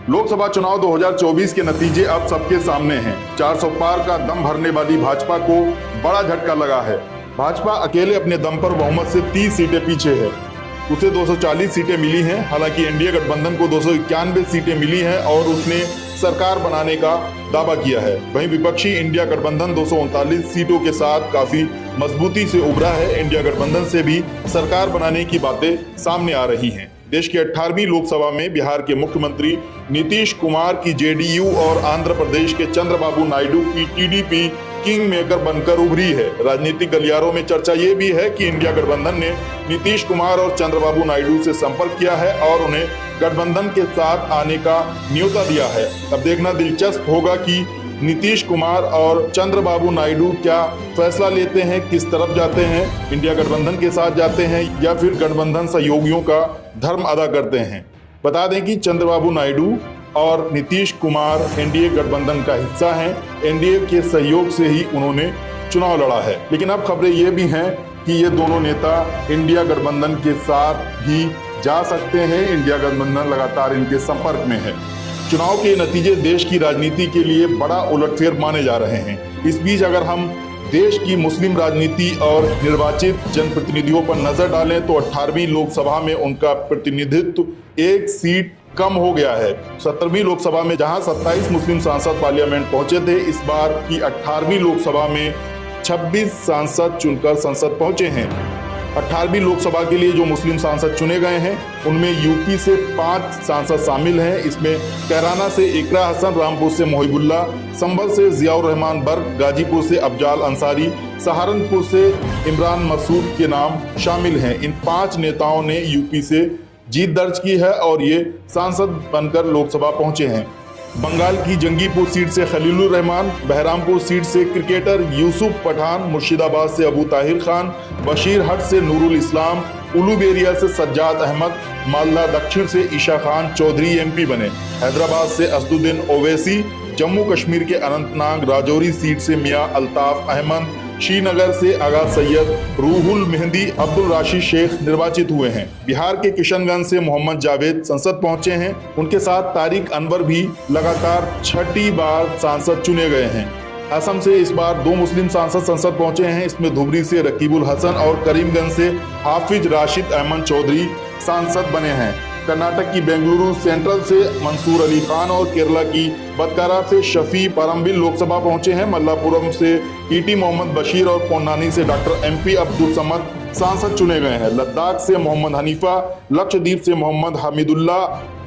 लोकसभा चुनाव 2024 के नतीजे अब सबके सामने हैं। 400 पार का दम भरने वाली भाजपा को बड़ा झटका लगा है। भाजपा अकेले अपने दम पर बहुमत से 30 सीटें पीछे है। उसे 240 सीटें मिली हैं। हालांकि एनडीए गठबंधन को 291 सीटें मिली हैं और उसने सरकार बनाने का दावा किया है। वहीं विपक्षी इंडिया गठबंधन 239 सीटों के साथ काफी मजबूती से उभरा है। इंडिया गठबंधन से भी सरकार बनाने की बातें सामने आ रही हैं। देश की 18वीं लोकसभा में बिहार के मुख्यमंत्री नीतीश कुमार की जेडीयू और आंध्र प्रदेश के चंद्रबाबू नायडू की टीडीपी किंग मेकर बनकर उभरी है। राजनीतिक गलियारों में चर्चा ये भी है कि इंडिया गठबंधन ने नीतीश कुमार और चंद्रबाबू नायडू से संपर्क किया है और उन्हें गठबंधन के साथ आने का न्योता दिया है। अब देखना दिलचस्प होगा कि नीतीश कुमार और चंद्रबाबू नायडू क्या फैसला लेते हैं, किस तरफ जाते हैं, इंडिया गठबंधन के साथ जाते हैं या फिर गठबंधन सहयोगियों का धर्म अदा करते हैं। बता दें कि चंद्रबाबू नायडू और नीतीश कुमार एनडीए गठबंधन का हिस्सा हैं। एनडीए के सहयोग से ही उन्होंने चुनाव लड़ा है। लेकिन अब खबरें ये भी हैं कि ये दोनों नेता इंडिया गठबंधन के साथ भी जा सकते हैं। इंडिया गठबंधन लगातार इनके संपर्क में है। चुनाव के नतीजे देश की राजनीति के लिए बड़ा उलटफेर माने जा रहे हैं। इस बीच अगर हम देश की मुस्लिम राजनीति और निर्वाचित जनप्रतिनिधियों पर नजर डालें तो 18वीं लोकसभा में उनका प्रतिनिधित्व 1 सीट कम हो गया है। 17वीं लोकसभा में जहां 27 मुस्लिम सांसद पार्लियामेंट पहुंचे थे, इस बार की 18वीं लोकसभा में 26 सांसद चुनकर संसद पहुंचे हैं। 18वीं लोकसभा के लिए जो मुस्लिम सांसद चुने गए हैं उनमें यूपी से 5 सांसद शामिल हैं। इसमें कैराना से इकरा हसन, रामपुर से मोहिबुल्ला, संभल से जियाउर रहमान बर्क, गाजीपुर से अफजाल अंसारी, सहारनपुर से इमरान मसूद के नाम शामिल हैं। इन 5 नेताओं ने यूपी से जीत दर्ज की है और ये सांसद बनकर लोकसभा पहुंचे हैं। बंगाल की जंगीपुर सीट से खलीलुर रहमान, बहरामपुर सीट से क्रिकेटर यूसुफ पठान, मुर्शिदाबाद से अबू ताहिर खान, बशीरहट से नूरुल इस्लाम, उलूबेरिया से सज्जाद अहमद, मालदा दक्षिण से ईशा खान चौधरी एमपी बने। हैदराबाद से असदुद्दीन ओवैसी, जम्मू कश्मीर के अनंतनाग राजौरी सीट से मियां अल्ताफ अहमद, श्रीनगर से आगा सैयद रूहुल मेहंदी अब्दुल राशिद शेख निर्वाचित हुए हैं। बिहार के किशनगंज से मोहम्मद जावेद संसद पहुंचे हैं। उनके साथ तारिक अनवर भी लगातार 6ठी बार सांसद चुने गए हैं। असम से इस बार 2 मुस्लिम सांसद संसद पहुंचे हैं। इसमें धुबरी से रकीबुल हसन और करीमगंज से हाफिज राशिद अहमद चौधरी सांसद बने हैं। कर्नाटक की बेंगलुरु सेंट्रल से मंसूर अली खान और केरला की बतकारा से शफी परम्बिल लोकसभा पहुंचे हैं। मल्लापुरम से ईटी मोहम्मद बशीर और पोन्नानी से डॉक्टर एमपी अब्दुल समद सांसद चुने गए हैं। लद्दाख से मोहम्मद हनीफा, लक्षद्वीप से मोहम्मद हमीदुल्ला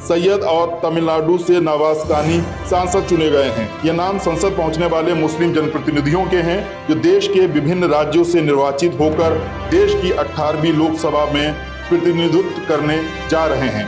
सैयद और तमिलनाडु से नवाज कानी सांसद चुने गए हैं। ये नाम संसद पहुंचने वाले मुस्लिम जनप्रतिनिधियों के हैं जो देश के विभिन्न राज्यों से निर्वाचित होकर देश की 18वीं लोकसभा में प्रतिनिधित्व करने जा रहे हैं।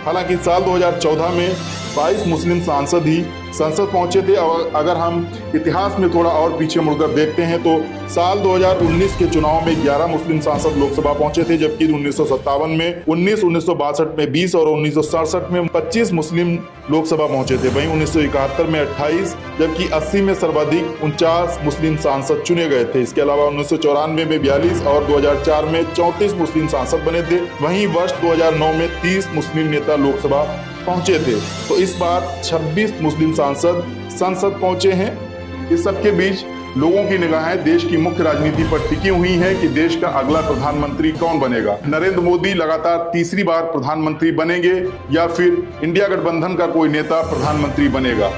हालांकि साल 2014 में 22 मुस्लिम सांसद ही संसद पहुंचे थे। और अगर हम इतिहास में थोड़ा और पीछे मुड़कर देखते हैं तो साल 2019 के चुनाव में 11 मुस्लिम सांसद लोकसभा पहुंचे थे, जबकि 1957 में 19, 1962 में 20 और 1967 में 25 मुस्लिम लोकसभा पहुंचे थे। वहीं 1971 में 28, जबकि 80 में सर्वाधिक 49 मुस्लिम सांसद चुने गए थे। इसके अलावा 1994 में 42 और 2004 में 34 मुस्लिम सांसद बने थे। वहीं वर्ष 2009 में 30 मुस्लिम नेता लोकसभा पहुंचे थे। तो इस बार 26 मुस्लिम सांसद संसद पहुंचे हैं। इस सबके बीच लोगों की निगाहें देश की मुख्य राजनीति पर टिकी हुई हैं कि देश का अगला प्रधानमंत्री कौन बनेगा। नरेंद्र मोदी लगातार तीसरी बार प्रधानमंत्री बनेंगे या फिर इंडिया गठबंधन का कोई नेता प्रधानमंत्री बनेगा।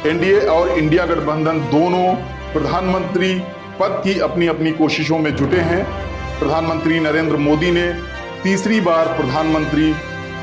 एनडीए और इंडिया गठबंधन दोनों प्रधानमंत्री पद की अपनी अपनी कोशिशों में जुटे हैं। प्रधानमंत्री नरेंद्र मोदी ने तीसरी बार प्रधानमंत्री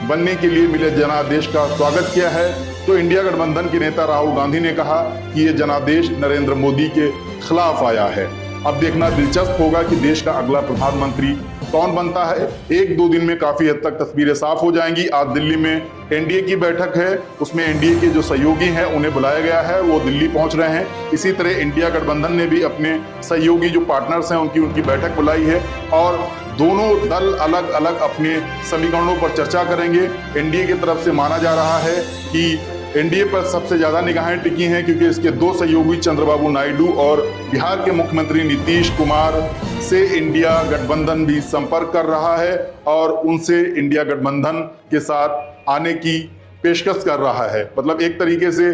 बनने के लिए मिले जनादेश का स्वागत किया है, तो इंडिया गठबंधन के नेता राहुल गांधी ने कहा कि ये जनादेश नरेंद्र मोदी के खिलाफ आया है। अब देखना दिलचस्प होगा कि देश का अगला प्रधानमंत्री कौन बनता है। 1-2 दिन में काफी हद तक तस्वीरें साफ हो जाएंगी। आज दिल्ली में एनडीए की बैठक है, उसमें एनडीए के जो सहयोगी हैं उन्हें बुलाया गया है, वो दिल्ली पहुंच रहे हैं। इसी तरह इंडिया गठबंधन ने भी अपने सहयोगी जो पार्टनर्स हैं उनकी बैठक बुलाई है और दोनों दल अलग अलग अपने समीकरणों पर चर्चा करेंगे। एनडीए की तरफ से माना जा रहा है कि एनडीए पर सबसे ज्यादा निगाहें टिकी हैं क्योंकि इसके 2 सहयोगी चंद्रबाबू नायडू और बिहार के मुख्यमंत्री नीतीश कुमार से इंडिया गठबंधन भी संपर्क कर रहा है और उनसे इंडिया गठबंधन के साथ आने की पेशकश कर रहा है। मतलब एक तरीके से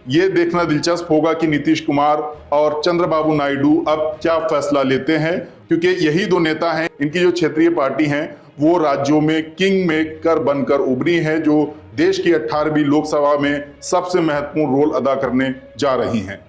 ये देखना दिलचस्प होगा कि नीतीश कुमार और चंद्रबाबू नायडू अब क्या फैसला लेते हैं, क्योंकि यही दो नेता हैं, इनकी जो क्षेत्रीय पार्टी हैं वो राज्यों में किंग मेकर बनकर उभरी हैं, जो देश की 18वीं लोकसभा में सबसे महत्वपूर्ण रोल अदा करने जा रही हैं।